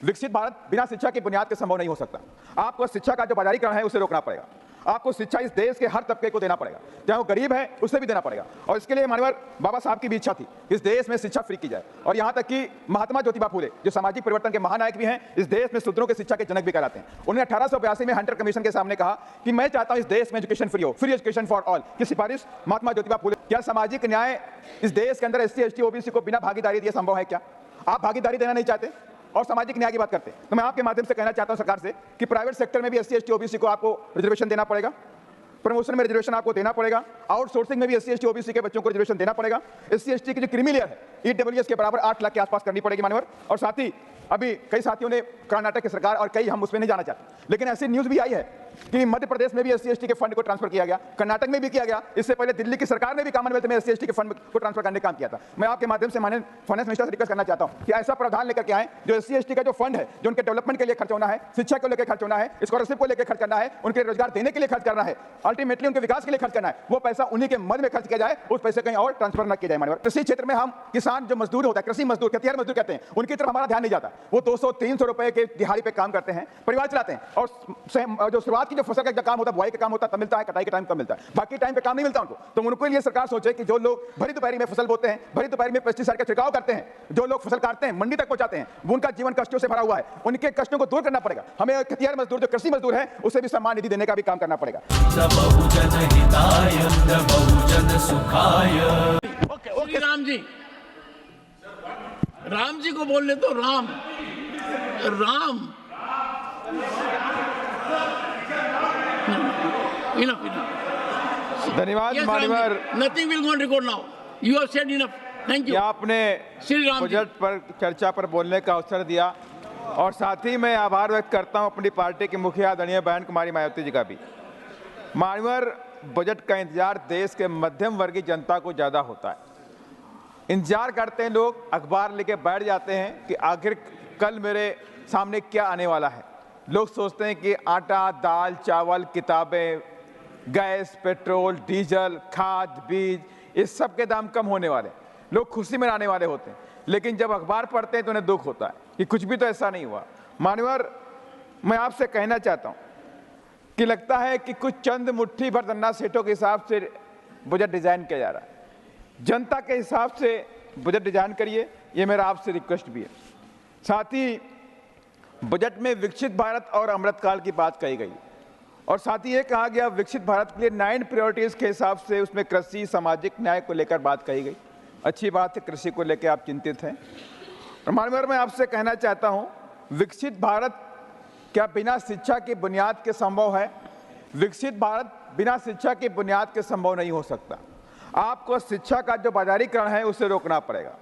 विकसित भारत बिना शिक्षा की बुनियाद के संभव नहीं हो सकता। आपको शिक्षा का जो बाजारीकरण है उसे रोकना पड़ेगा। आपको शिक्षा इस देश के हर तबके को देना पड़ेगा, चाहे वो गरीब है उसे भी देना पड़ेगा। और इसके लिए माननीय बाबा साहब की भी इच्छा थी इस देश में शिक्षा फ्री की जाए। और यहाँ तक कि महात्मा ज्योतिबा फुले जो सामाजिक परिवर्तन के महानायक भी हैं, इस देश में शूद्रों के शिक्षा के जनक भी कहलाते हैं। उन्होंने 1882 में हंटर कमीशन के सामने कहा कि मैं चाहता हूँ इस देश में एजुकेशन फ्री हो, फ्री एजुकेशन फॉर ऑल की सिफारिश महात्मा ज्योतिबा फुले। क्या सामाजिक न्याय इस देश के अंदर SC ST OBC को बिना भागीदारी दिए संभव है? क्या आप भागीदारी देना नहीं चाहते और सामाजिक न्याय की बात करते हैं? तो मैं आपके माध्यम से कहना चाहता हूं सरकार से कि प्राइवेट सेक्टर में भी SC ST OBC को आपको रिजर्वेशन देना पड़ेगा, प्रमोशन में रिजर्वेशन आपको देना पड़ेगा, आउटसोर्सिंग में भी SC ST OBC के बच्चों को रिजर्वेशन देना पड़ेगा। SC ST की जो क्रीमी लेयर है EWS के बराबर 8 लाख के आसपास करनी पड़ेगी मान्यवर। और साथ ही अभी कई साथियों ने कर्नाटक की सरकार और कई हम उसमें नहीं जाना चाहते, लेकिन ऐसी न्यूज भी आई है कि मध्य प्रदेश में भी SC ST के फंड को ट्रांसफर किया गया, कर्नाटक में भी किया गया। इससे पहले दिल्ली की सरकार ने भी कॉमनवेल्थ में SC ST के फंड को ट्रांसफर करने का काम किया था। मैं आपके माध्यम से माननीय फाइनेंस मिनिस्टर से रिक्वेस्ट करना चाहता हूं कि ऐसा प्रावधान लेकर के आए जो SC ST का जो फंड है, जो उनके डेवलपमेंट के लिए खर्च होना है, शिक्षा को लेकर खर्च होना है, स्कॉलरशिप को लेकर खर्च करना है, उनके रोजगार देने के लिए खर्च करना है, अल्टीमेटली उनके विकास के लिए खर्च करना है, वो पैसा उन्हीं के मद में खर्च किया जाए, उस पैसे कहीं और ट्रांसफर न किया जाए। माननीय कृषि क्षेत्र में हम किसान जो मजदूर होता है, कृषि मजदूर, खेतिहर मजदूर कहते हैं, उनकी तरफ हमारा ध्यान नहीं जाता। वो 200-300 रुपए के दिहाड़ी पे काम करते हैं, परिवार चलाते हैं, और जो शुरुआत की जो फसल का काम होता है, बुआई का काम होता है, तब मिलता है, कटाई के टाइम कब मिलता है, बाकी टाइम पे काम नहीं मिलता उनको। तो उनको लिए सरकार सोचे कि जो लोग भरी दोपहरी में फसल बोते हैं, भरी दोपहरी में पेस्टिसाइड का छिड़काव करते हैं, जो लोग फसल काटते हैं, मंडी तक पहुंचाते हैं, वो उनका जीवन कष्टों से भरा हुआ है, उनके कष्टों को दूर करना पड़ेगा। हमें खेतिहर मजदूर जो कृषि मजदूर है उसे भी सम्मान निधि देने का भी काम करना पड़ेगा। राम जी को बोलने तो राम धन्यवाद मान्यवर। Nothing will go on record now, you have said enough, thank you. आपने बजट पर चर्चा पर बोलने का अवसर दिया और साथ ही मैं आभार व्यक्त करता हूं अपनी पार्टी की मुखिया आदरणीय बहन कुमारी मायावती जी का भी। मान्यवर, बजट का इंतजार देश के मध्यम वर्गीय जनता को ज्यादा होता है। इंतजार करते हैं लोग, अखबार लेके बैठ जाते हैं कि आखिर कल मेरे सामने क्या आने वाला है। लोग सोचते हैं कि आटा, दाल, चावल, किताबें, गैस, पेट्रोल, डीजल, खाद, बीज, इस सब के दाम कम होने वाले, लोग खुशी मनाने वाले होते हैं। लेकिन जब अखबार पढ़ते हैं तो उन्हें दुख होता है कि कुछ भी तो ऐसा नहीं हुआ। मान्यवर, मैं आपसे कहना चाहता हूं कि लगता है कि कुछ चंद मुट्ठी भर धन्ना सेठों के हिसाब से बजट डिजाइन किया जा रहा है। जनता के हिसाब से बजट डिजाइन करिए, ये मेरा आपसे रिक्वेस्ट भी है। साथ ही बजट में विकसित भारत और अमृतकाल की बात कही गई और साथ ही ये कहा गया विकसित भारत के लिए 9 प्रायोरिटीज के हिसाब से उसमें कृषि, सामाजिक न्याय को लेकर बात कही गई। अच्छी बात है, कृषि को लेकर आप चिंतित हैं। माननीय मैं आपसे कहना चाहता हूं, विकसित भारत क्या बिना शिक्षा की बुनियाद के संभव है? विकसित भारत बिना शिक्षा की बुनियाद के संभव नहीं हो सकता। आपको शिक्षा का जो बाजारीकरण है उसे रोकना पड़ेगा।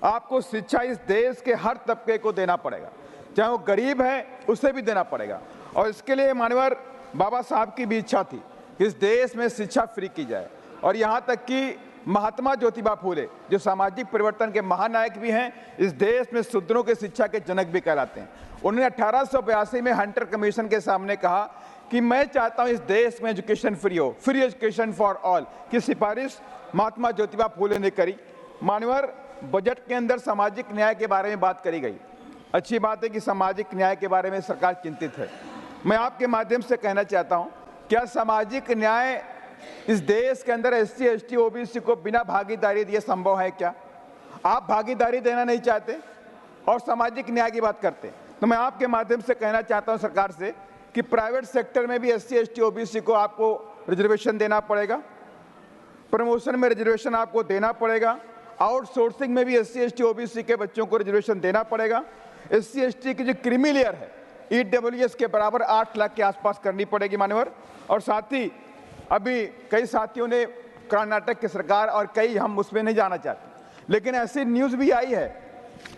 आपको शिक्षा इस देश के हर तबके को देना पड़ेगा, चाहे वो गरीब है उसे भी देना पड़ेगा। और इसके लिए माननीय बाबा साहब की भी इच्छा थी कि इस देश में शिक्षा फ्री की जाए। और यहाँ तक कि महात्मा ज्योतिबा फुले जो सामाजिक परिवर्तन के महानायक भी हैं, इस देश में शूद्रों के शिक्षा के जनक भी कहलाते हैं। उन्होंने 1882 में हंटर कमीशन के सामने कहा कि मैं चाहता हूं इस देश में एजुकेशन फ्री हो, फ्री एजुकेशन फॉर ऑल की सिफारिश महात्मा ज्योतिबा फुले ने करी। मान्यवर, बजट के अंदर सामाजिक न्याय के बारे में बात करी गई। अच्छी बात है कि सामाजिक न्याय के बारे में सरकार चिंतित है। मैं आपके माध्यम से कहना चाहता हूं, क्या सामाजिक न्याय इस देश के अंदर SC ST OBC को बिना भागीदारी दिए संभव है? क्या आप भागीदारी देना नहीं चाहते और सामाजिक न्याय की बात करते? तो मैं आपके माध्यम से कहना चाहता हूं सरकार से कि प्राइवेट सेक्टर में भी SC ST OBC को आपको रिजर्वेशन देना पड़ेगा, प्रमोशन में रिजर्वेशन आपको देना पड़ेगा, आउटसोर्सिंग में भी SC ST OBC के बच्चों को रिजर्वेशन देना पड़ेगा। SC ST की जो क्रीमी लेयर है EWS के बराबर 8 लाख के आसपास करनी पड़ेगी मान्यवर। और साथ ही अभी कई साथियों ने कर्नाटक की सरकार और कई हम उसमें नहीं जाना चाहते, लेकिन ऐसी न्यूज भी आई है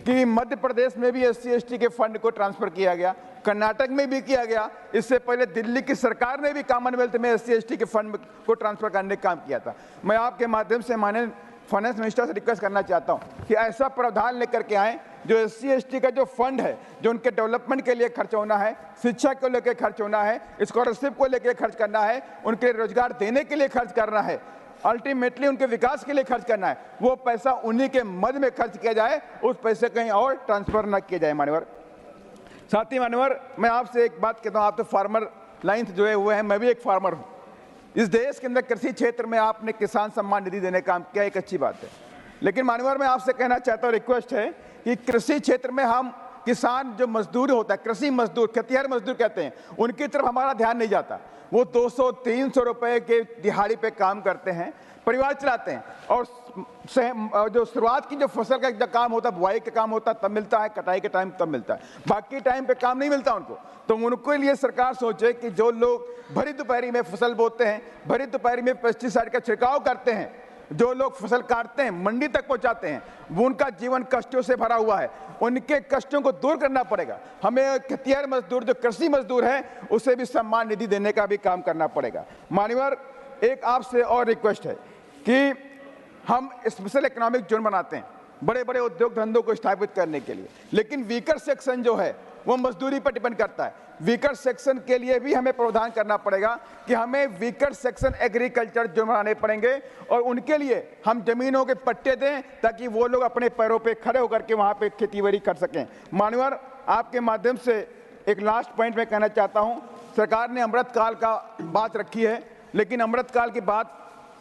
कि मध्य प्रदेश में भी SC ST के फंड को ट्रांसफर किया गया, कर्नाटक में भी किया गया। इससे पहले दिल्ली की सरकार ने भी कॉमनवेल्थ में SC ST के फंड को ट्रांसफर करने का काम किया था। मैं आपके माध्यम से माननीय फाइनेंस मिनिस्टर से रिक्वेस्ट करना चाहता हूं कि ऐसा प्रावधान लेकर के आए जो SC ST का जो फंड है, जो उनके डेवलपमेंट के लिए खर्च होना है, शिक्षा को लेकर खर्च होना है, स्कॉलरशिप को लेकर खर्च करना है, उनके रोजगार देने के लिए खर्च करना है, अल्टीमेटली उनके विकास के लिए खर्च करना है, वो पैसा उन्हीं के मद में खर्च किया जाए, उस पैसे कहीं और ट्रांसफर न किया जाए। मान्यवर, साथ ही मानवर, मैं आपसे एक बात कहता हूँ, आप तो फार्मर लाइन से जुड़े हुए हैं, मैं भी एक फार्मर हूँ। इस देश के अंदर कृषि क्षेत्र में आपने किसान सम्मान निधि देने का काम किया, एक अच्छी बात है। लेकिन मानवर, मैं आपसे कहना चाहता हूँ, रिक्वेस्ट है कि कृषि क्षेत्र में हम किसान जो मजदूर होता है, कृषि मजदूर, खेतिहर मजदूर कहते हैं, उनकी तरफ हमारा ध्यान नहीं जाता। वो 200-300 रुपए के दिहाड़ी पे काम करते हैं, परिवार चलाते हैं, और जो शुरुआत की जो फसल का जो काम होता है, बुआई का काम होता है तब मिलता है, कटाई के टाइम तब मिलता है, बाकी टाइम पे काम नहीं मिलता उनको। तो उनके लिए सरकार सोचे कि जो लोग भरी दोपहरी में फसल बोते हैं, भरी दोपहरी में पेस्टिसाइड का छिड़काव करते हैं, जो लोग फसल काटते हैं, मंडी तक पहुंचाते हैं, वो उनका जीवन कष्टों से भरा हुआ है, उनके कष्टों को दूर करना पड़ेगा। हमें खेतिहर मजदूर, जो कृषि मजदूर है, उसे भी सम्मान निधि देने का भी काम करना पड़ेगा। मान्यवर, एक आपसे और रिक्वेस्ट है कि हम स्पेशल इकोनॉमिक जोन बनाते हैं बड़े बड़े उद्योग धंधों को स्थापित करने के लिए, लेकिन वीकर सेक्शन जो है वो मजदूरी पर डिपेंड करता है। वीकर सेक्शन के लिए भी हमें प्रावधान करना पड़ेगा कि हमें वीकर सेक्शन एग्रीकल्चर जोन बनाने पड़ेंगे, और उनके लिए हम जमीनों के पट्टे दें ताकि वो लोग अपने पैरों पे खड़े होकर के वहाँ पे खेती बाड़ी कर सकें। मान्यवर, आपके माध्यम से एक लास्ट पॉइंट मैं कहना चाहता हूँ। सरकार ने अमृतकाल का बात रखी है, लेकिन अमृतकाल की बात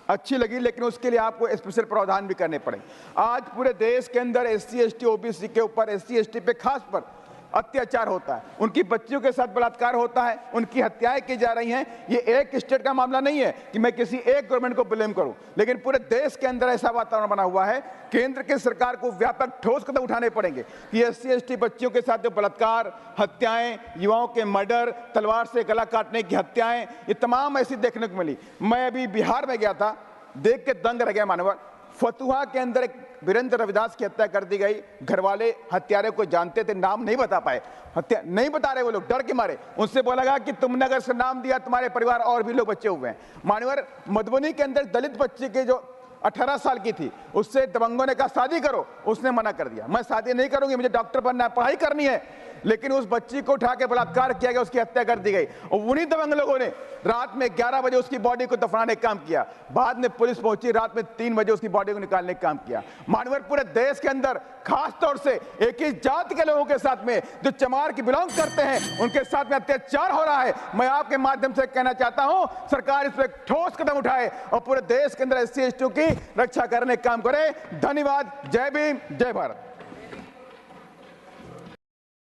अच्छी लगी, लेकिन उसके लिए आपको स्पेशल प्रावधान भी करने पड़े। आज पूरे देश के अंदर SC ST OBC के ऊपर, SC ST पे खास पर अत्याचार होता है, उनकी बच्चियों के साथ बलात्कार होता है, उनकी हत्याएं की जा रही हैं। ये एक स्टेट का मामला नहीं है कि मैं किसी एक गवर्नमेंट को ब्लेम करूं, लेकिन पूरे देश के अंदर ऐसा वातावरण बना हुआ है। केंद्र की सरकार को व्यापक ठोस कदम उठाने पड़ेंगे कि SC ST बच्चियों के साथ जो बलात्कार, हत्याएं, युवाओं के मर्डर, तलवार से गला काटने की हत्याएं, ये तमाम ऐसी देखने को मिली। मैं अभी बिहार में गया था, देख के दंग रह गया मानवर। फतुहा के अंदर एक वीरेंद्र रविदास की हत्या कर दी गई। घर वाले हत्यारे को जानते थे, नाम नहीं बता पाए, हत्या नहीं बता रहे वो लोग, डर के मारे। उनसे बोला गया कि तुमने अगर इसका नाम दिया, तुम्हारे परिवार और भी लोग बचे हुए हैं। मानवर, मधुबनी के अंदर दलित बच्ची के जो 18 साल की थी, उससे दबंगों ने कहा शादी करो, उसने मना कर दिया, मैं शादी नहीं करूंगी, मुझे डॉक्टर बनना है, पढ़ाई करनी है। लेकिन उस बच्ची को उठा के बलात्कार किया गया, उसकी हत्या कर दी गई, और उन्हीं दबंग लोगों ने रात में 11 बजे उसकी बॉडी को दफनाने का काम किया। बाद में पुलिस पहुंची, रात में 3 बजे उसकी बॉडी को निकालने का काम किया। मानवर, पूरे देश के अंदर खास तौर से एक ही जाति के लोगों के साथ में, जो चमार की बिलोंग करते हैं, उनके साथ में अत्याचार हो रहा है। मैं आपके माध्यम से कहना चाहता हूं, सरकार इस पर ठोस कदम उठाए और पूरे देश के अंदर SC ST की रक्षा करने का काम करे। धन्यवाद। जय भीम, जय भारत।